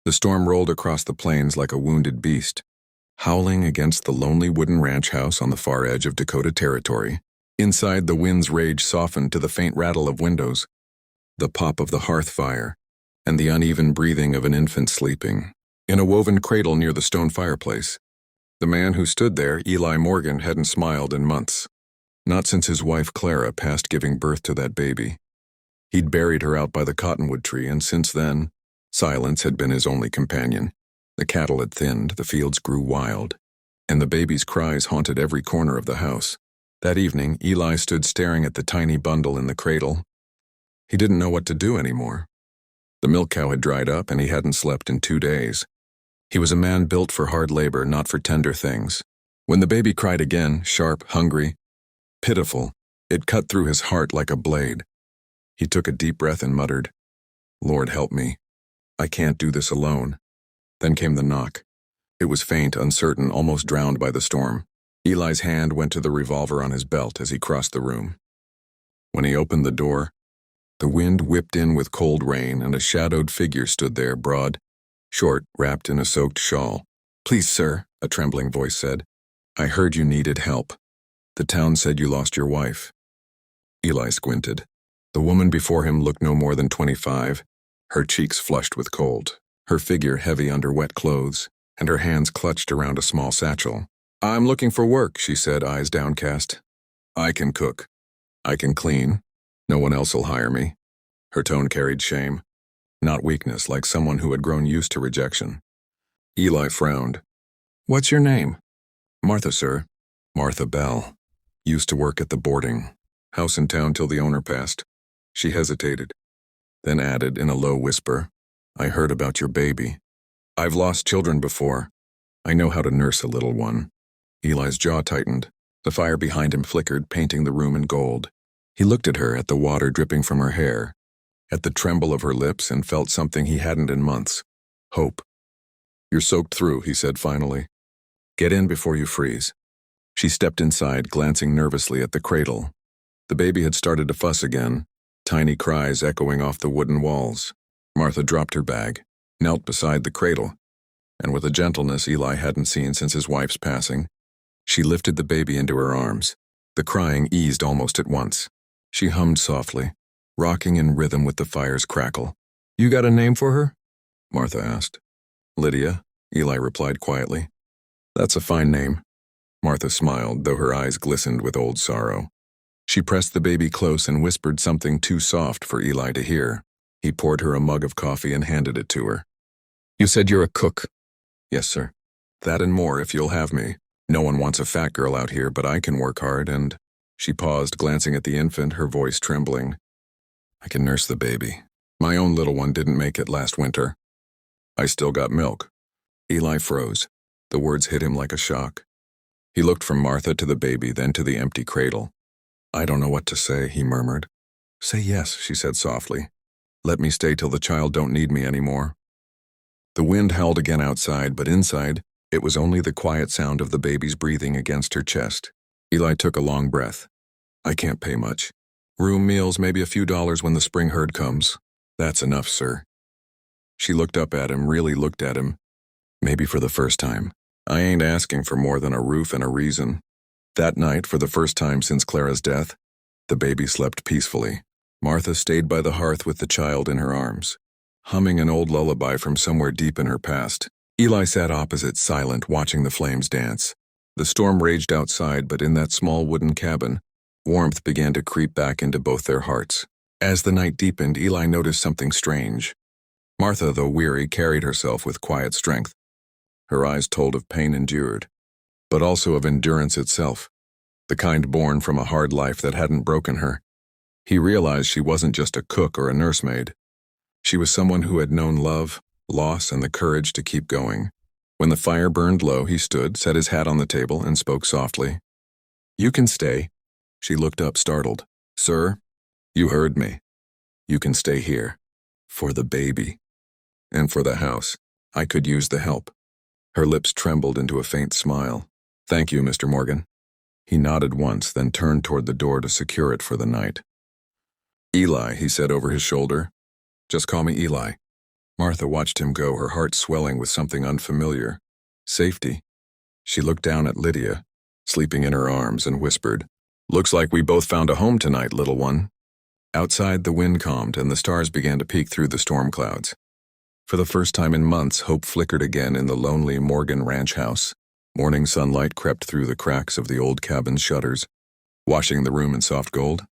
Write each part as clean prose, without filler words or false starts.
The storm rolled across the plains like a wounded beast, howling against the lonely wooden ranch house on the far edge of Dakota Territory. Inside, the wind's rage softened to the faint rattle of windows, the pop of the hearth fire, and the uneven breathing of an infant sleeping in a woven cradle near the stone fireplace. The man who stood there, Eli Morgan, hadn't smiled in months. Not since his wife Clara passed giving birth to that baby. He'd buried her out by the cottonwood tree, and since then, silence had been his only companion. The cattle had thinned, the fields grew wild, and the baby's cries haunted every corner of the house. That evening, Eli stood staring at the tiny bundle in the cradle. He didn't know what to do anymore. The milk cow had dried up, and he hadn't slept in 2 days. He was a man built for hard labor, not for tender things. When the baby cried again, sharp, hungry, pitiful, it cut through his heart like a blade. He took a deep breath and muttered, "Lord, help me. I can't do this alone." Then came the knock. It was faint, uncertain, almost drowned by the storm. Eli's hand went to the revolver on his belt as he crossed the room. When he opened the door, the wind whipped in with cold rain, and a shadowed figure stood there, broad, short, wrapped in a soaked shawl. "Please, sir," a trembling voice said. "I heard you needed help. The town said you lost your wife." Eli squinted. The woman before him looked no more than 25, her cheeks flushed with cold, her figure heavy under wet clothes, and her hands clutched around a small satchel. "I'm looking for work," she said, eyes downcast. "I can cook. I can clean. No one else will hire me." Her tone carried shame, not weakness, like someone who had grown used to rejection. Eli frowned. "What's your name?" "Martha, sir." "Martha Bell. Used to work at the boarding house in town till the owner passed." She hesitated, then added in a low whisper, "I heard about your baby. I've lost children before. I know how to nurse a little one." Eli's jaw tightened. The fire behind him flickered, painting the room in gold. He looked at her, at the water dripping from her hair, at the tremble of her lips, and felt something he hadn't in months. Hope. "You're soaked through," he said finally. "Get in before you freeze." She stepped inside, glancing nervously at the cradle. The baby had started to fuss again, tiny cries echoing off the wooden walls. Martha dropped her bag, knelt beside the cradle, and with a gentleness Eli hadn't seen since his wife's passing, she lifted the baby into her arms. The crying eased almost at once. She hummed softly, rocking in rhythm with the fire's crackle. "You got a name for her?" Martha asked. "Lydia," Eli replied quietly. "That's a fine name." Martha smiled, though her eyes glistened with old sorrow. She pressed the baby close and whispered something too soft for Eli to hear. He poured her a mug of coffee and handed it to her. "You said you're a cook." "Yes, sir. That and more if you'll have me. No one wants a fat girl out here, but I can work hard and—" She paused, glancing at the infant, her voice trembling. "I can nurse the baby. My own little one didn't make it last winter. I still got milk." Eli froze. The words hit him like a shock. He looked from Martha to the baby, then to the empty cradle. "I don't know what to say," he murmured. "Say yes," she said softly. "Let me stay till the child don't need me anymore." The wind howled again outside, but inside, it was only the quiet sound of the baby's breathing against her chest. Eli took a long breath. "I can't pay much. Room, meals, maybe a few dollars when the spring herd comes. That's enough, sir." She looked up at him, really looked at him, maybe for the first time. "I ain't asking for more than a roof and a reason." That night, for the first time since Clara's death, the baby slept peacefully. Martha stayed by the hearth with the child in her arms, humming an old lullaby from somewhere deep in her past. Eli sat opposite, silent, watching the flames dance. The storm raged outside, but in that small wooden cabin, warmth began to creep back into both their hearts. As the night deepened, Eli noticed something strange. Martha, though weary, carried herself with quiet strength. Her eyes told of pain endured, but also of endurance itself, the kind born from a hard life that hadn't broken her. He realized she wasn't just a cook or a nursemaid. She was someone who had known love, loss, and the courage to keep going. When the fire burned low, he stood, set his hat on the table, and spoke softly. "You can stay." She looked up, startled. "Sir, you heard me. You can stay here. For the baby. And for the house. I could use the help." Her lips trembled into a faint smile. "Thank you, Mr. Morgan." He nodded once, then turned toward the door to secure it for the night. "Eli," he said over his shoulder. "Just call me Eli." Martha watched him go, her heart swelling with something unfamiliar. Safety. She looked down at Lydia, sleeping in her arms, and whispered, "Looks like we both found a home tonight, little one." Outside, the wind calmed and the stars began to peek through the storm clouds. For the first time in months, hope flickered again in the lonely Morgan ranch house. Morning sunlight crept through the cracks of the old cabin's shutters, washing the room in soft gold.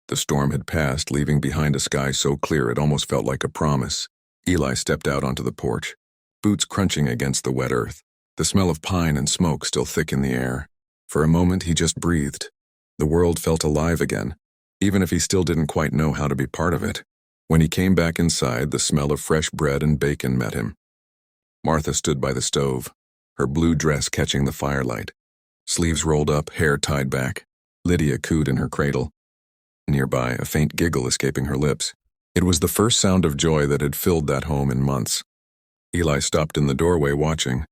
The storm had passed, leaving behind a sky so clear it almost felt like a promise. Eli stepped out onto the porch, boots crunching against the wet earth, the smell of pine and smoke still thick in the air. For a moment, he just breathed. The world felt alive again, even if he still didn't quite know how to be part of it. When he came back inside, the smell of fresh bread and bacon met him. Martha stood by the stove, her blue dress catching the firelight, sleeves rolled up, hair tied back. Lydia cooed in her cradle, nearby, a faint giggle escaping her lips. It was the first sound of joy that had filled that home in months. Eli stopped in the doorway watching.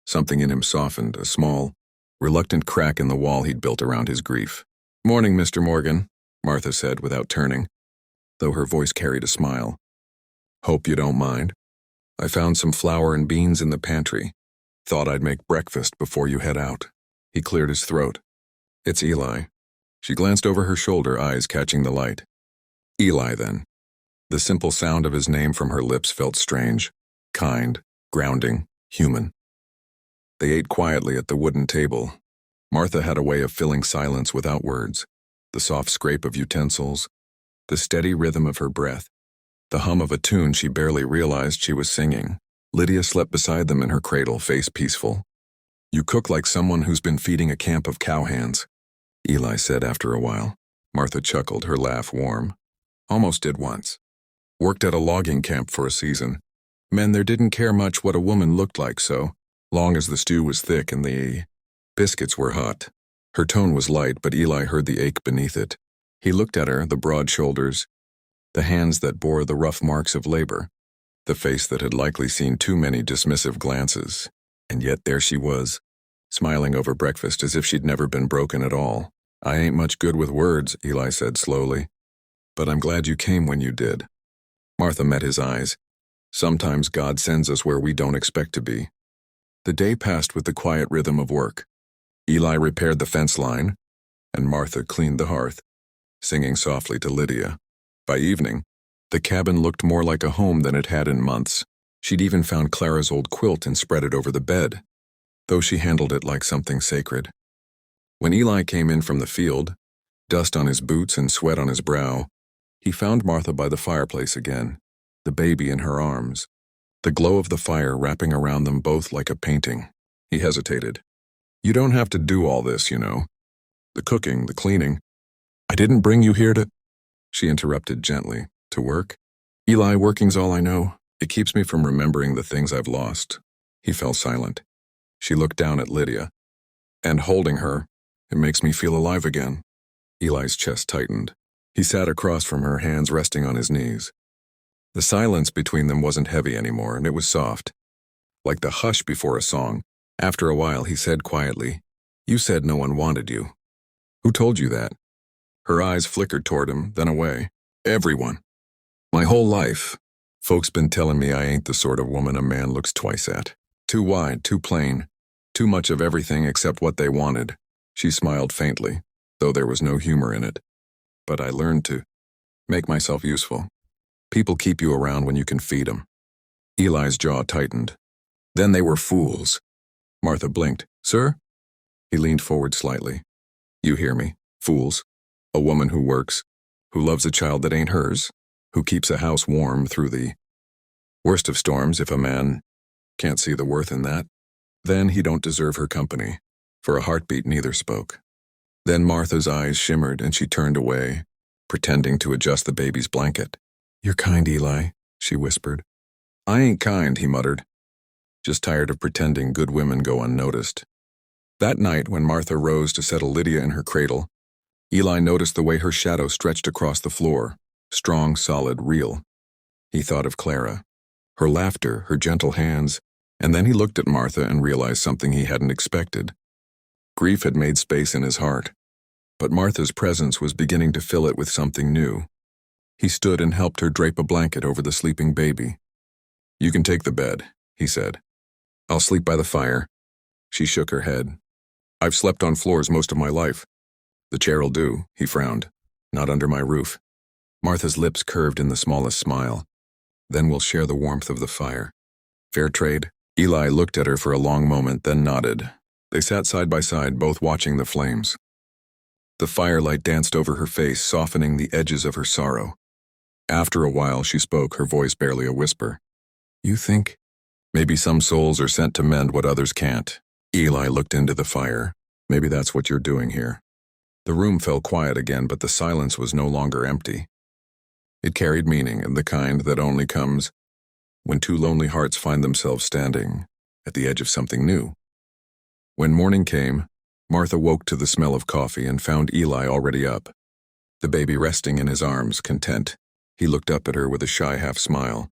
Something in him softened, a small, reluctant crack in the wall he'd built around his grief. "Morning, Mr. Morgan," Martha said without turning, though her voice carried a smile. "Hope you don't mind. I found some flour and beans in the pantry. Thought I'd make breakfast before you head out." He cleared his throat. "It's Eli." She glanced over her shoulder, eyes catching the light. "Eli, then." The simple sound of his name from her lips felt strange, kind, grounding, human. They ate quietly at the wooden table. Martha had a way of filling silence without words. The soft scrape of utensils, the steady rhythm of her breath, the hum of a tune she barely realized she was singing. Lydia slept beside them in her cradle, face peaceful. "You cook like someone who's been feeding a camp of cowhands," Eli said after a while. Martha chuckled, her laugh warm. "Almost did once. Worked at a logging camp for a season. Men there didn't care much what a woman looked like, so long as the stew was thick and the biscuits were hot." Her tone was light, but Eli heard the ache beneath it. He looked at her, the broad shoulders, the hands that bore the rough marks of labor, the face that had likely seen too many dismissive glances. And yet there she was, smiling over breakfast as if she'd never been broken at all. "I ain't much good with words," Eli said slowly, "but I'm glad you came when you did." Martha met his eyes. Sometimes God sends us where we don't expect to be. The day passed with the quiet rhythm of work. Eli repaired the fence line, and Martha cleaned the hearth, singing softly to Lydia. By evening, the cabin looked more like a home than it had in months. She'd even found Clara's old quilt and spread it over the bed, though she handled it like something sacred. When Eli came in from the field, dust on his boots and sweat on his brow, he found Martha by the fireplace again, the baby in her arms, the glow of the fire wrapping around them both like a painting. He hesitated. "You don't have to do all this, you know. The cooking, the cleaning. I didn't bring you here to—" She interrupted gently. "To work? Eli, working's all I know. It keeps me from remembering the things I've lost." He fell silent. She looked down at Lydia. "And holding her, it makes me feel alive again." Eli's chest tightened. He sat across from her, hands resting on his knees. The silence between them wasn't heavy anymore, and it was soft, like the hush before a song. After a while, he said quietly, "You said no one wanted you. Who told you that?" Her eyes flickered toward him, then away. "Everyone. My whole life. Folks been telling me I ain't the sort of woman a man looks twice at. Too wide, too plain, too much of everything except what they wanted." She smiled faintly, though there was no humor in it. "But I learned to make myself useful. People keep you around when you can feed them." Eli's jaw tightened. "Then they were fools." Martha blinked. "Sir?" He leaned forward slightly. "You hear me. Fools. A woman who works, who loves a child that ain't hers, who keeps a house warm through the worst of storms. If a man can't see the worth in that, then he don't deserve her company." For a heartbeat, neither spoke. Then Martha's eyes shimmered and she turned away, pretending to adjust the baby's blanket. "You're kind, Eli," she whispered. "I ain't kind," he muttered. "Just tired of pretending good women go unnoticed." That night, when Martha rose to settle Lydia in her cradle, Eli noticed the way her shadow stretched across the floor, strong, solid, real. He thought of Clara, her laughter, her gentle hands, and then he looked at Martha and realized something he hadn't expected. Grief had made space in his heart, but Martha's presence was beginning to fill it with something new. He stood and helped her drape a blanket over the sleeping baby. You can take the bed, he said. I'll sleep by the fire. She shook her head. I've slept on floors most of my life. The chair'll do, he frowned. Not under my roof. Martha's lips curved in the smallest smile. Then we'll share the warmth of the fire. Fair trade? Eli looked at her for a long moment, then nodded. They sat side by side, both watching the flames. The firelight danced over her face, softening the edges of her sorrow. After a while, she spoke, her voice barely a whisper. You think? Maybe some souls are sent to mend what others can't. Eli looked into the fire. Maybe that's what you're doing here. The room fell quiet again, but the silence was no longer empty. It carried meaning, and the kind that only comes when two lonely hearts find themselves standing at the edge of something new. When morning came, Martha woke to the smell of coffee and found Eli already up, the baby resting in his arms, content. He looked up at her with a shy half-smile.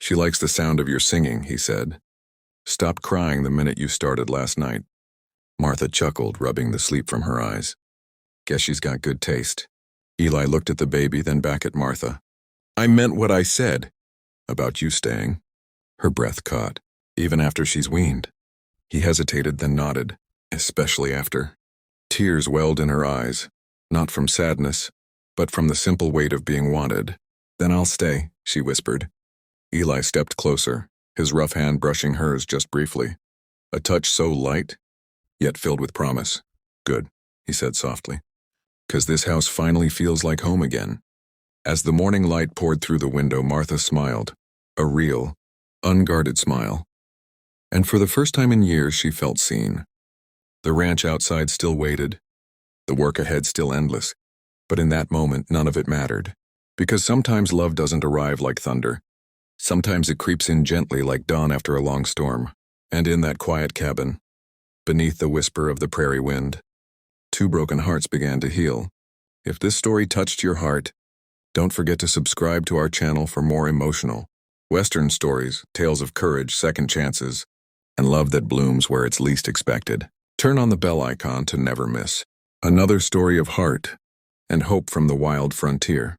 She likes the sound of your singing, he said. Stopped crying the minute you started last night. Martha chuckled, rubbing the sleep from her eyes. Guess she's got good taste. Eli looked at the baby, then back at Martha. I meant what I said. About you staying. Her breath caught, even after she's weaned. He hesitated, then nodded, especially after. Tears welled in her eyes, not from sadness, but from the simple weight of being wanted. Then I'll stay, she whispered. Eli stepped closer, his rough hand brushing hers just briefly. A touch so light, yet filled with promise. Good, he said softly. 'Cause this house finally feels like home again. As the morning light poured through the window, Martha smiled. A real, unguarded smile. And for the first time in years, she felt seen. The ranch outside still waited, the work ahead still endless. But in that moment, none of it mattered. Because sometimes love doesn't arrive like thunder. Sometimes it creeps in gently like dawn after a long storm. And in that quiet cabin, beneath the whisper of the prairie wind, two broken hearts began to heal. If this story touched your heart, don't forget to subscribe to our channel for more emotional Western stories, tales of courage, second chances, and love that blooms where it's least expected. Turn on the bell icon to never miss another story of heart and hope from the wild frontier.